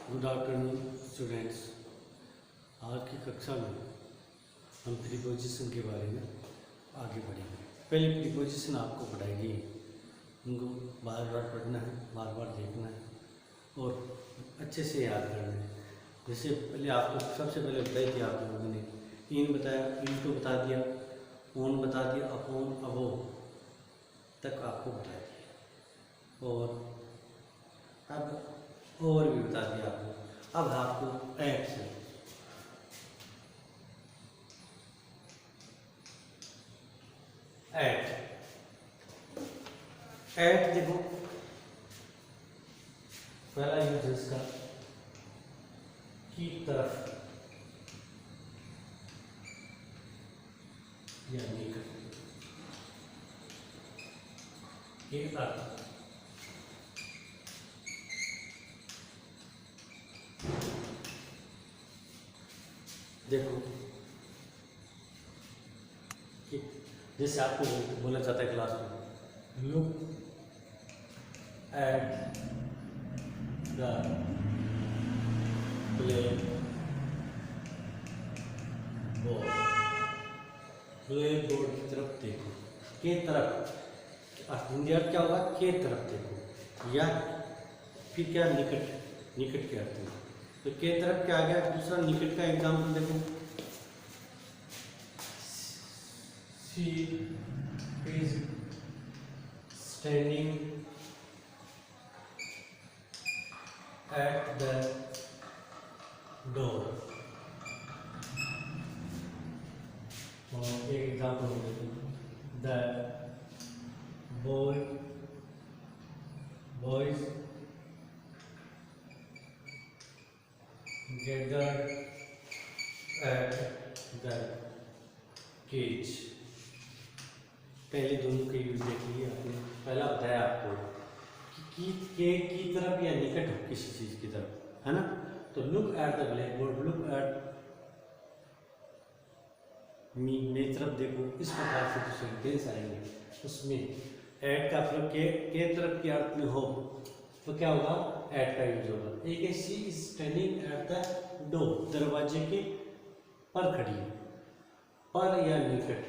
Good afternoon students. आज की कक्षा में हम प्रीपोजिशन के बारे में आगे बढ़ेंगे। पहले प्रीपोजिशन आपको पढ़ाएंगे, उनको बार बार पढ़ना है, बार बार देखना है और अच्छे से याद करना है। जैसे पहले आपको सबसे पहले बताई थी आप लोगों ने, इन बताया, इन तो बता दिया, ओन बता दिया, अपॉन अबो तक आपको बता दिया और अब और भी बता दिया आपको। अब आपको एट से एट देखो, पहला यूज है इसका की तरफ या निकट के अर्थ। देखो कि जैसे आपको बोला जाता है क्लास में, look at the black board, black board की तरफ देखो, के तरफ हिंदी अर्थ क्या होगा, के तरफ देखो, या फिर क्या निकट, निकट के अर्थ में। तो के तरफ क्या आ गया, दूसरा निकट का एग्जाम्पल देखो, she is standing at the door. और एक एग्जाम्पल देखो, the boys gathered at the cage। पहले दोनों के यूज देख लिए आपने। पहला बताया आपको कि की तरफ या निकट हो किसी चीज की तरफ, है ना। तो look at the black board, look at me, मेरी तरफ देखो, इस प्रकार से जो सेंटेंस आएंगे उसमें एट का मतलब के तरफ के अर्थ में हो तो क्या होगा, एट का यूज होगा। एक है she is standing at the door, दरवाजे के पर खड़ी है, पर या निकट।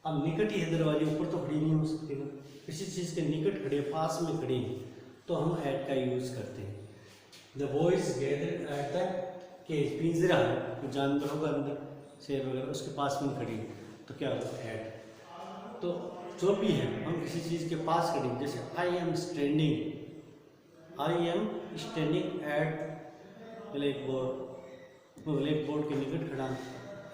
अब निकट ही है दरवाजे, ऊपर तो खड़ी नहीं हो सकती ना, किसी चीज के निकट खड़े, पास में खड़ी है, तो हम एट का यूज करते हैं। The boys gathered at the cage, पिंजरा है, जानवर होगा अंदर, शेर वगैरह, उसके पास में खड़ी है, तो क्या होगा, एट। तो जो भी है, हम किसी चीज़ के पास खड़े, जैसे आई am standing at black board, वो ब्लैक बोर्ड के निकट खड़ा हूँ।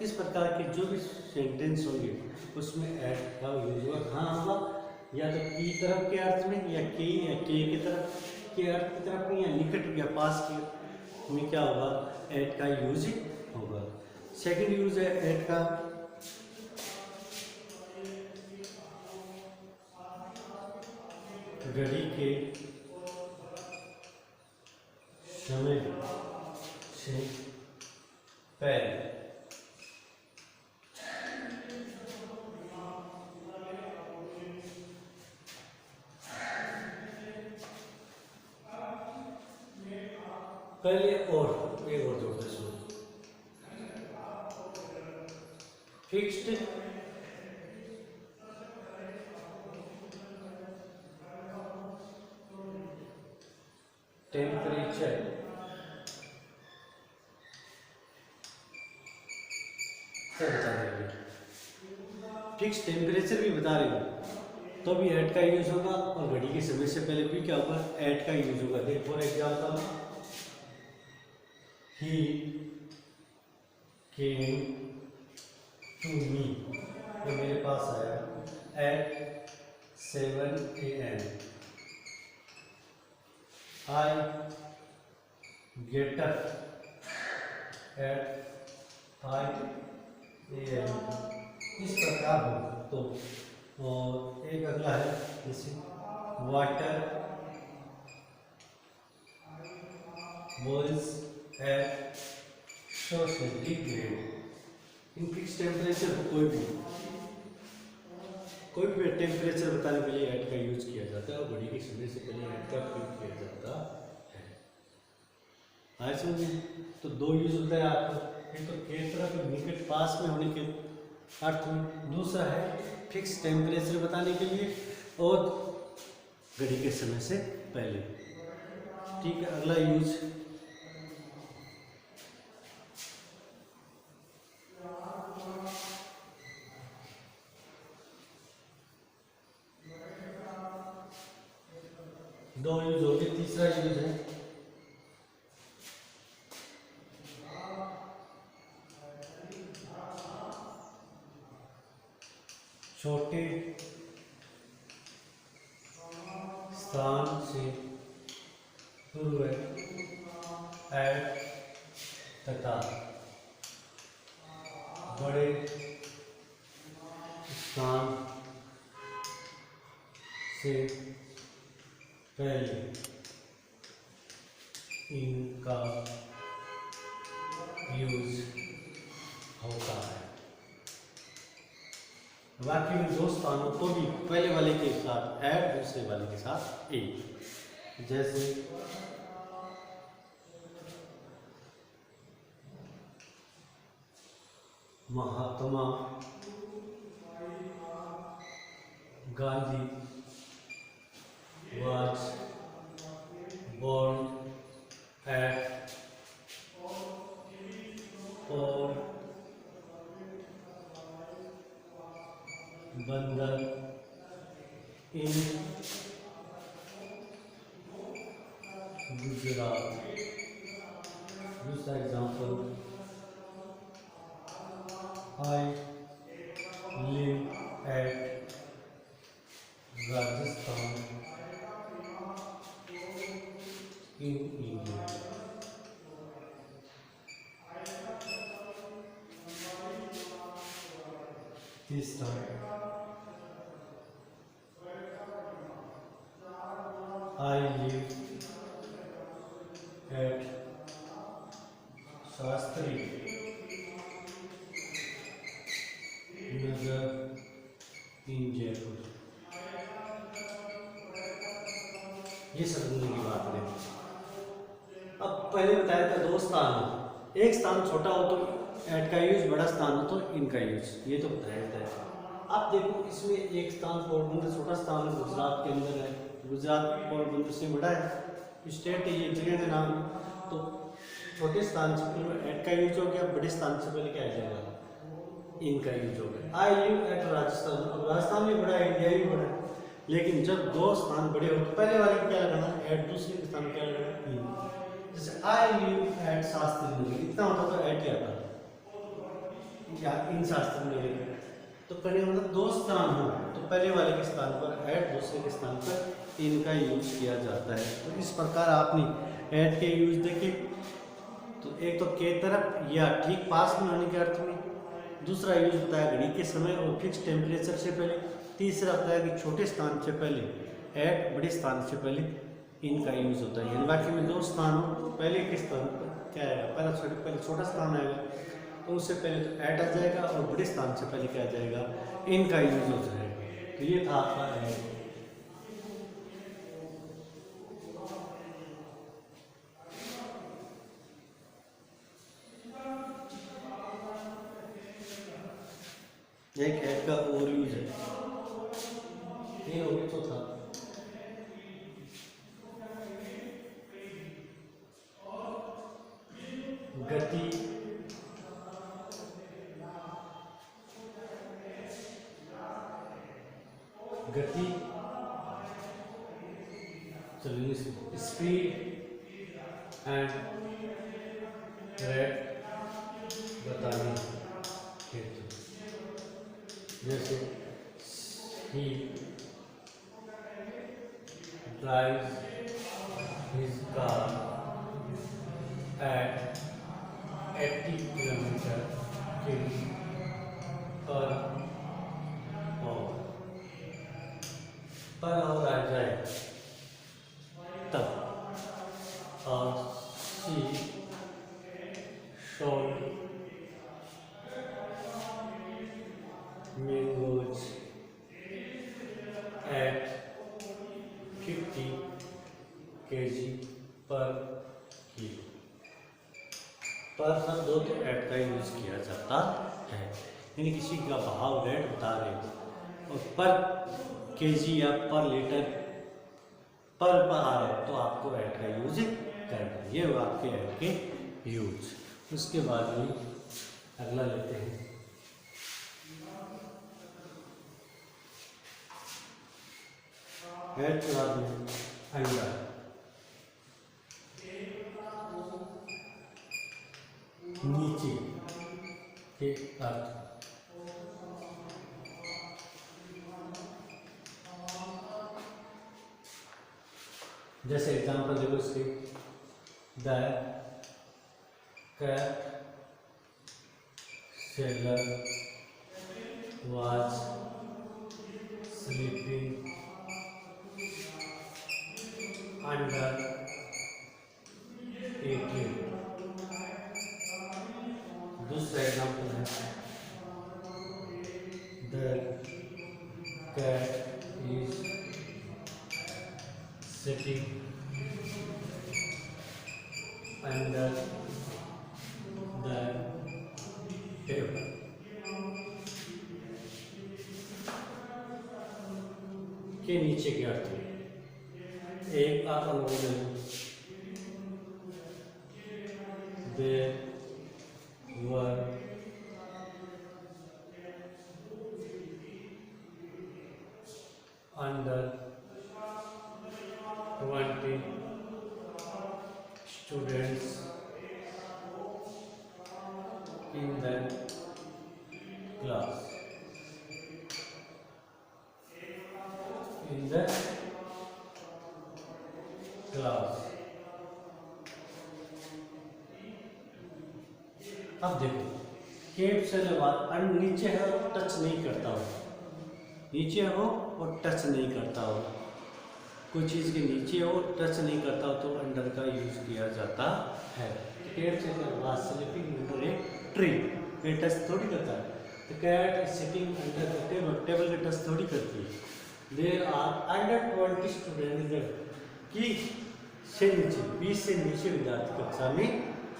इस प्रकार के जो भी सेंटेंस होंगे उसमें एट का यूज होगा। हाँ होगा या तो की तरफ के अर्थ में, या के की तरफ के अर्थ की तरफ में, या निकट या पास के में क्या होगा, एट का यूज होगा। सेकंड यूज है एट का घड़ी के समय से पहले। पहले और एक और जोड़ दे, फिक्स्ड टेम्परेचर क्या बता रहे हैं, फिक्स टेम्परेचर भी बता रहे हो तो भी एट का यूज होगा, और घड़ी के समय से पहले भी क्या होगा, एट का यूज होगा। देखो for example, he came to me, तो मेरे पास आया at 7 AM। I get up at 5 AM। इस प्रकार हो तो। और एक अगला है जैसे वाटर बॉइल्स एट सो सेंटीग्रेड। इन फिक्स टेम्परेचर को कोई भी टेम्परेचर बताने के लिए एट का यूज किया जाता है, और घड़ी के समय से पहले एट का प्रयोग किया जाता है। आए समझे? तो दो यूज होता है आपको, एक तो के तरफ निकट पास में होने के अर्थ में, दूसरा है फिक्स टेम्परेचर बताने के लिए, और घड़ी के समय से पहले। ठीक है, अगला यूज दो यूज हो गए, तीसरा यूज है छोटे स्थान से पूर्व एट तथा बड़े स्थान से पहले इनका यूज होता है। वाक्य में दो स्थानों तो भी पहले वाले के साथ ऐड, दूसरे वाले के साथ ए। जैसे Mahatma Gandhi was born at Porbandar in Gujarat. दूसरा example, I live at Rajasthan in India। तीसरा, I live at Shastri Nagar इन जयपुर। ये समझने की बात है। अब पहले बताया था दो स्थान हो, एक स्थान छोटा हो तो एट का यूज, बड़ा स्थान हो तो इनका यूज, ये तो बताया था। अब देखो इसमें एक स्थान पोरबंदर छोटा स्थान है, गुजरात के अंदर है, गुजरात पोरबंदर से बड़ा है, स्टेट है, ये जगह का नाम। तो छोटे स्थान से पहले एट का यूज हो गया, बड़े स्थान से पहले क्या आ जाएगा, इनका यूज हो गया। आई लिव एट राजस्थान, अब राजस्थान भी बड़ा है, इंडिया भी बड़ा है, लेकिन जब दो स्थान बड़े हो तो पहले वाले को क्या लगाना, एट, दूसरे के स्थान क्या लगाना, इन। जैसे I live at Shastri Nagar, इतना होता तो एट ही आता, या इन शास्त्री नगर। तो पहले मतलब दो स्थान हो तो पहले वाले के स्थान पर एट, दूसरे के स्थान पर इनका यूज किया जाता है। तो इस प्रकार आपने एट के यूज देखे, तो एक तो के तरफ या ठीक पास में होने के अर्थ में, दूसरा यूज होता है घड़ी के समय और फिक्स टेम्परेचर से पहले, तीसरा होता है कि छोटे स्थान से पहले एट, बड़े स्थान से पहले इनका यूज होता है। यानी बाकी में दो स्थान हो तो पहले के स्थान पर क्या आएगा, पहले छोटा स्थान आएगा तो उससे पहले तो एट आ जाएगा, और बड़े स्थान से पहले क्या आ जाएगा, इनका यूज हो जाएगा। तो ये था आपका एट। एक एट का और यूज है, ये हो गया चौथा। गति गति चलिए स्पीड एंड रेट बताने हेतु। जैसे ही drives his car at 80 kilometre per hour आ जाए तब, और she sold mangoes at 50 kg per kilo. पर शब्द हो तो एट का यूज किया जाता है। यानी किसी का भाव रेट बता रहे हो और पर केजी या पर लीटर पर आ रहे हो तो आपको एट का यूज करना है। ये हुआ आपके एट के यूज। उसके बाद में अगला लेते हैं एट के बाद में अंडर। नीचे के अर्थ जैसे एग्जांपल देखो इसके the cat seller was sleeping under 18। दूसरा एग्जांपल है the cat is sitting under the table. के नीचे के अर्थ में एक आप there were under 20 students in the class. In the class. अब देखो केप से नीचे है और टच नहीं करता हो, नीचे हो और टच नहीं करता हो, कोई चीज़ के नीचे हो टच नहीं करता हो तो अंडर का यूज किया जाता है। केप से स्लीपिंग अंडर ए ट्री, ये टच थोड़ी करता है। The cat is sitting under the table, table के टच थोड़ी करती है। देयर आर अंडर 20 स्टूडेंट की से नीचे 20 से नीचे विद्यार्थी कक्षा में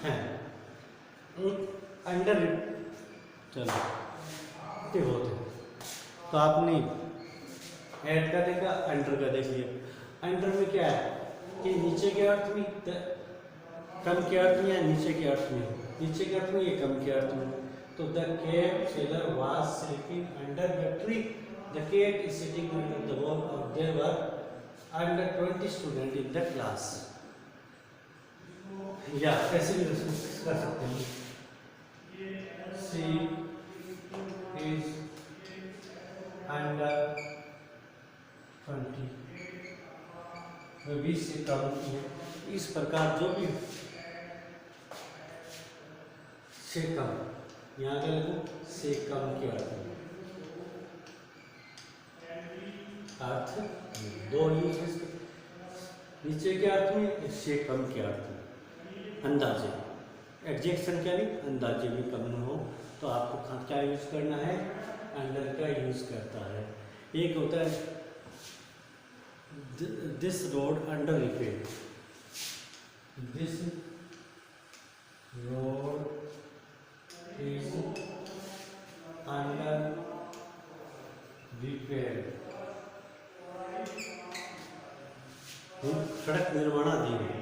हैं। अंडर चलो होते तो आपने ऐड का देखा अंडर का देख लिया। अंडर में क्या है कि नीचे के अर्थ में कम के अर्थ में या नीचे के अर्थ में, नीचे के अर्थ में ये कम के अर्थ में। तो the cat seller was sleeping under the tree, the cat is sitting under the wall और there were under 20 student in the class. या कैसे भी कर सकते हैं सी इज अंडर 20, 20 से कम है। इस प्रकार जो भी से कम, यहाँ क्या लिखूं से कम के अर्थ में, अर्थ दो यूज है नीचे के अर्थ में, से कम के अर्थ में। अंदाजे एग्जेक्शन क्या नहीं, अंदाजे भी कम न हो तो आपको क्या यूज करना है, अंडर का यूज करता है। एक होता है this road under repair, this road is under repair, सड़क निर्माणाधीन है।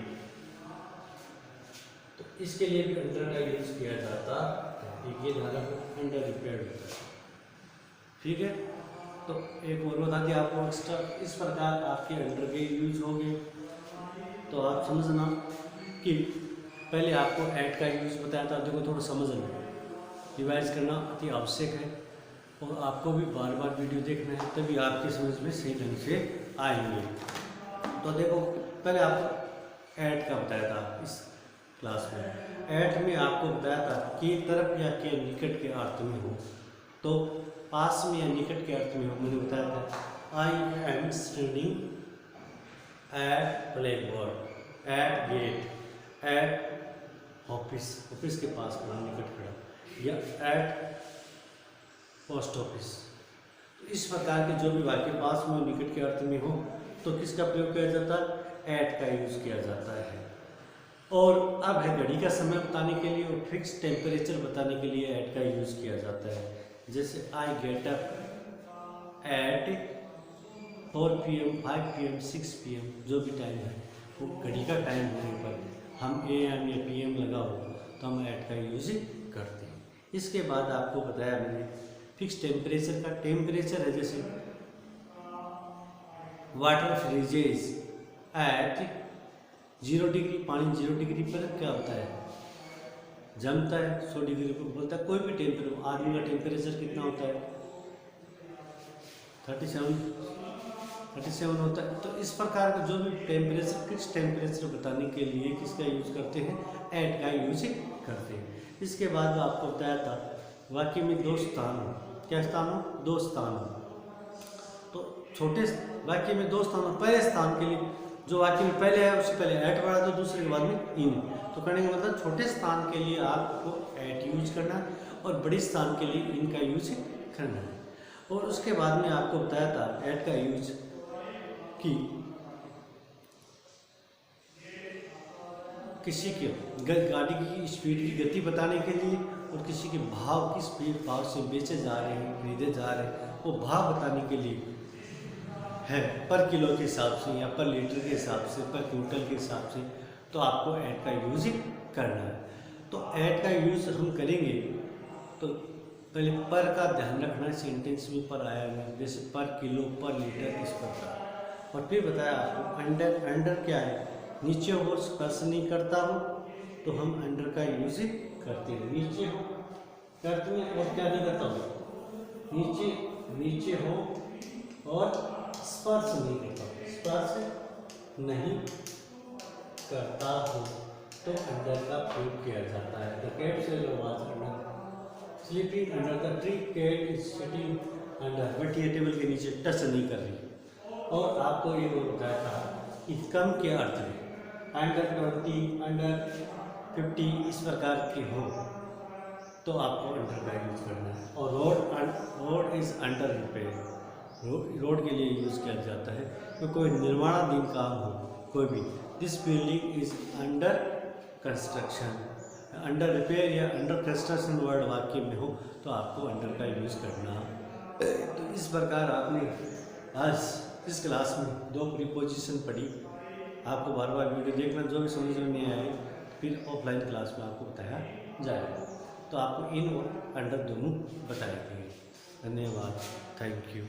तो इसके लिए भी अंडर का यूज किया जाता है। ये धारा अंडर रिपेयर होता है, ठीक है। तो एक और बता दिया आपको एक्स्ट्रा। इस प्रकार आपके अंडर के यूज हो गए। तो आप समझना कि पहले आपको ऐड का यूज बताया था, देखो थोड़ा समझना, रिवाइज करना अति आवश्यक है और आपको भी बार बार वीडियो देखना है, तभी आपकी समझ में सही ढंग से आएंगे। तो देखो पहले आपको ऐड का बताया था इस क्लास में। ऐड में आपको बताया था कि तरफ या के निकट के अर्थ में हो, तो पास में या निकट के अर्थ में हो। मैंने बताया था I am standing at black board, at gate, at office, office के पास खड़ा, निकट खड़ा, या एट पोस्ट ऑफिस। इस प्रकार के जो भी वाक्य पास में निकट के अर्थ में हो तो किसका प्रयोग किया जाता है, एट का यूज किया जाता है। और अब है घड़ी का समय बताने के लिए और फिक्स टेम्परेचर बताने के लिए एट का यूज़ किया जाता है। जैसे I get up at 4 PM, 5 PM, 6 PM, जो भी टाइम है वो घड़ी का टाइम होने पर हम AM या PM लगा हो तो हम एट का यूज़ करते हैं। इसके बाद आपको बताया मैंने फिक्स टेम्परेचर का। टेम्परेचर है जैसे वाटर फ्रीजेज एट 0 डिग्री, पानी 0 डिग्री पर क्या होता है, जमता है। 100 डिग्री पर बोलता है कोई भी टेम्परेचर। आदमी का टेम्परेचर कितना होता है, 37 होता है। तो इस प्रकार का जो भी टेम्परेचर, फिक्स टेम्परेचर बताने के लिए किसका यूज करते हैं, एट का यूज करते हैं। इसके बाद आपको बताया था वाक्य में दो स्थान हो। क्या स्थान हो, दो स्थान हो। तो छोटे वाक्य में दो स्थान हो। पहले स्थान के लिए जो वाक्य में पहले है उससे पहले एट बढ़ा दो, दूसरे के बाद में इन। तो कहने का मतलब छोटे स्थान के लिए आपको एट यूज करना है और बड़े स्थान के लिए इन का यूज करना है। और उसके बाद में आपको बताया था एट का यूज कि किसी के गाड़ी की स्पीड की गति बताने के लिए और किसी के भाव, किस भाव से बेचे जा रहे हैं, खरीदे जा रहे हैं, वो भाव बताने के लिए है पर किलो के हिसाब से या पर लीटर के हिसाब से, पर क्विंटल के हिसाब से। तो आपको ऐड का यूज करना है। तो ऐड का यूज हम करेंगे तो पहले पर का ध्यान रखना, सेंटेंस में पर आया है जैसे पर किलो, पर लीटर, इस प्रकार। और फिर बताया आपको अंडर। अंडर क्या है, नीचे हो स्पर्श नहीं करता हो तो हम अंडर का यूज करते हैं। नीचे हो करते हैं और क्या नहीं करता हो, नीचे हो और स्पर्श नहीं करता, स्पर्श नहीं करता हो तो अंडर का प्रयोग किया जाता है। द कैट से was under sleeping under the tree, cat is sitting under, but ये टेबल के नीचे टच नहीं कर रही। और आपको ये बताया था कि कम के अर्थ में अंडर 20, अंडर 50 इस प्रकार के हो तो आपको अंडर का यूज करना है। और road is under repair, road के लिए यूज किया जाता है। तो कोई निर्माणाधीन काम हो कोई भी, this building is under construction, under repair या अंडर कंस्ट्रक्शन वर्ड वाक्य में हो तो आपको अंडर का यूज करना। तो इस प्रकार आपने आज इस क्लास में दो प्रीपोजिशन पढ़ी। आपको बार बार वीडियो देखना, जो भी समझ में नहीं आए फिर ऑफलाइन क्लास में आपको बताया जाएगा। तो आपको इन और अंडर दोनों बताए गए। धन्यवाद, थैंक यू।